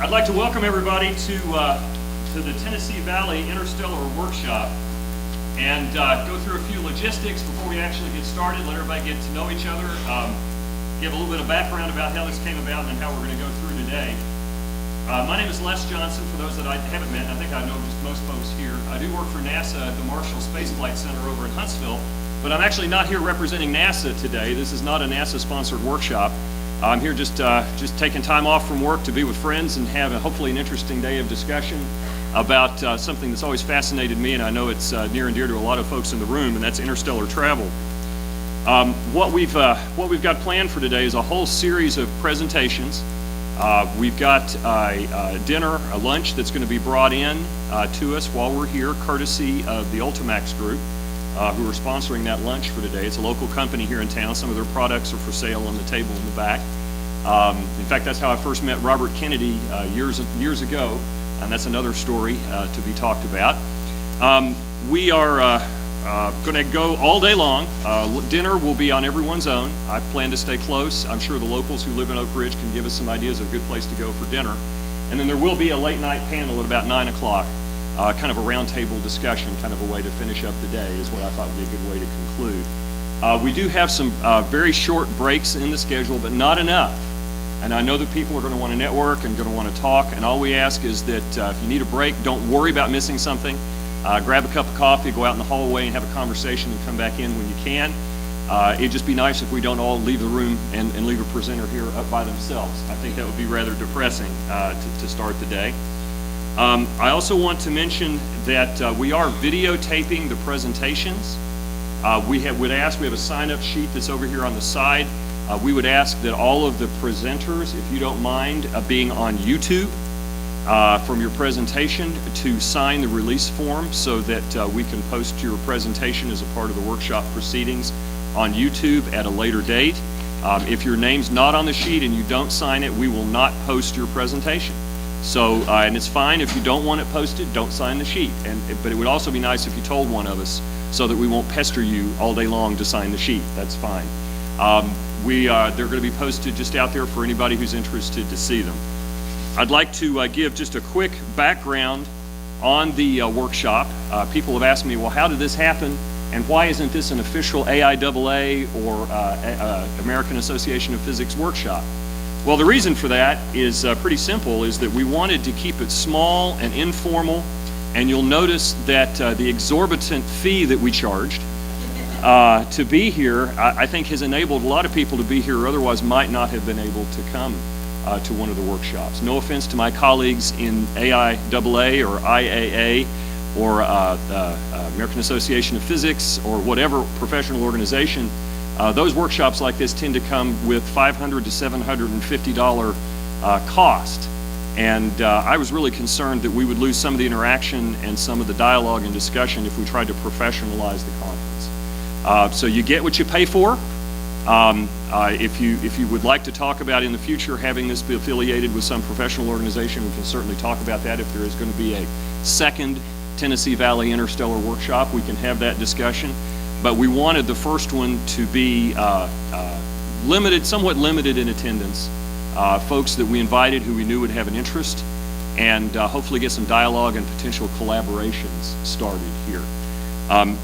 I'd like to welcome everybody to the Tennessee Valley Interstellar Workshop and go through a few logistics before we actually get started, let everybody get to know each other, give a little bit of background about how this came about and then how we're going to go through today. My name is Les Johnson, for those that I haven't met. I think I know just most folks here. I do work for NASA at the Marshall Space Flight Center over in Huntsville, but I'm actually not here representing NASA today. This is not a NASA-sponsored workshop. I'm here just taking time off from work to be with friends and have hopefully an interesting day of discussion about something that's always fascinated me, and I know it's near and dear to a lot of folks in the room, and that's interstellar travel. What we've got planned for today is a whole series of presentations. We've got a dinner, a lunch that's going to be brought in to us while we're here, courtesy of the Ultimax Group, who are sponsoring that lunch for today. It's a local company here in town. Some of their products are for sale on the table in the back. In fact, that's how I first met Robert Kennedy years ago, and that's another story to be talked about. We are going to go all day long. Dinner will be on everyone's own. I plan to stay close. I'm sure the locals who live in Oak Ridge can give us some ideas of a good place to go for dinner. And then there will be a late night panel at about 9 o'clock. Kind of a roundtable discussion, kind of a way to finish up the day is what I thought would be a good way to conclude. We do have some very short breaks in the schedule, but not enough. And I know that people are going to want to network and going to want to talk, and all we ask is that if you need a break, don't worry about missing something. Grab a cup of coffee, go out in the hallway and have a conversation and come back in when you can. It'd just be nice if we don't all leave the room and leave a presenter here up by themselves. I think that would be rather depressing to start the day. I also want to mention that we are videotaping the presentations. We have a sign-up sheet that's over here on the side. We would ask that all of the presenters, if you don't mind being on YouTube from your presentation, to sign the release form so that we can post your presentation as a part of the workshop proceedings on YouTube at a later date. If your name's not on the sheet and you don't sign it, we will not post your presentation. So, and it's fine if you don't want it posted, don't sign the sheet. But it would also be nice if you told one of us so that we won't pester you all day long to sign the sheet. That's fine. They're going to be posted just out there for anybody who's interested to see them. I'd like to give just a quick background on the workshop. People have asked me, well, how did this happen? And why isn't this an official AIAA or American Association of Physics workshop? Well, the reason for that is pretty simple, is that we wanted to keep it small and informal, and you'll notice that the exorbitant fee that we charged to be here, I think has enabled a lot of people to be here who otherwise might not have been able to come to one of the workshops. No offense to my colleagues in AIAA or IAA or American Association of Physics or whatever professional organization. Those workshops like this tend to come with $500 to $750 cost. And I was really concerned that we would lose some of the interaction and some of the dialogue and discussion if we tried to professionalize the conference. So you get what you pay for. If you would like to talk about in the future having this be affiliated with some professional organization, we can certainly talk about that. If there is going to be a second Tennessee Valley Interstellar Workshop, we can have that discussion. But we wanted the first one to be somewhat limited in attendance. Folks that we invited who we knew would have an interest, and hopefully get some dialogue and potential collaborations started here.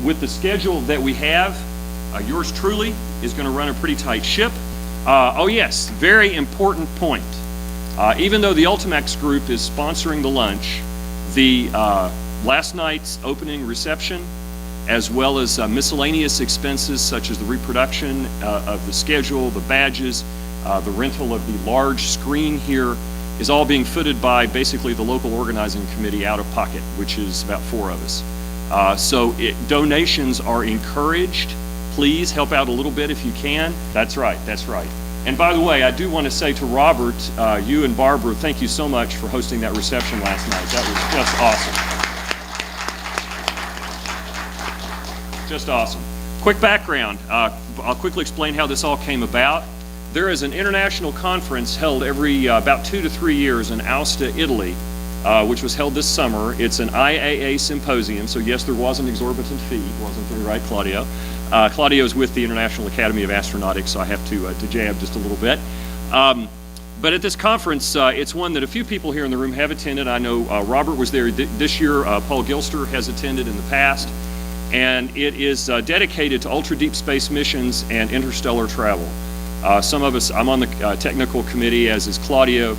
With the schedule that we have, yours truly is going to run a pretty tight ship. Oh yes, very important point. Even though the Ultimax Group is sponsoring the lunch, the last night's opening reception, as well as miscellaneous expenses such as the reproduction of the schedule, the badges, the rental of the large screen here, is all being footed by basically the local organizing committee out of pocket, which is about 4 of us. So donations are encouraged. Please help out a little bit if you can. That's right, that's right. And by the way, I do want to say to Robert, you and Barbara, thank you so much for hosting that reception last night. That was just awesome. Just awesome. Quick background. I'll quickly explain how this all came about. There is an international conference held every about 2 to 3 years in Aosta, Italy, which was held this summer. It's an IAA symposium, so yes, there was an exorbitant fee, wasn't there, right, Claudio? Claudio's with the International Academy of Astronautics, so I have to jab just a little bit. But at this conference, it's one that a few people here in the room have attended. I know Robert was there this year. Paul Gilster has attended in the past. And it is dedicated to ultra-deep space missions and interstellar travel. Some of us, I'm on the technical committee, as is Claudio.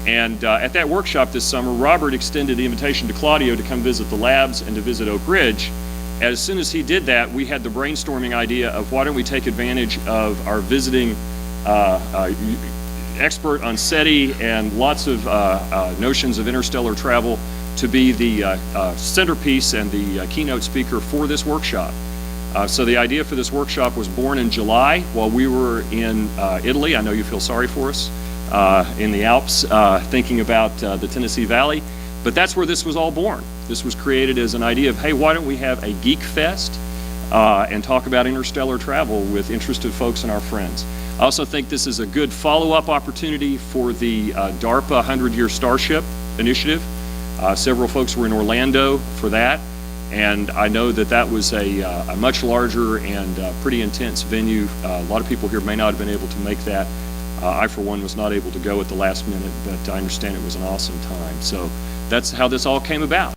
And at that workshop this summer, Robert extended the invitation to Claudio to come visit the labs and to visit Oak Ridge. As soon as he did that, we had the brainstorming idea of why don't we take advantage of our visiting expert on SETI and lots of notions of interstellar travel to be the centerpiece and the keynote speaker for this workshop. So the idea for this workshop was born in July while we were in Italy. I know you feel sorry for us in the Alps, thinking about the Tennessee Valley, but that's where this was all born. This was created as an idea of, hey, why don't we have a Geek Fest and talk about interstellar travel with interested folks and our friends. I also think this is a good follow-up opportunity for the DARPA 100-Year Starship Initiative. Several folks were in Orlando for that, and I know that that was a much larger and pretty intense venue. A lot of people here may not have been able to make that. I, for one, was not able to go at the last minute, but I understand it was an awesome time. So that's how this all came about.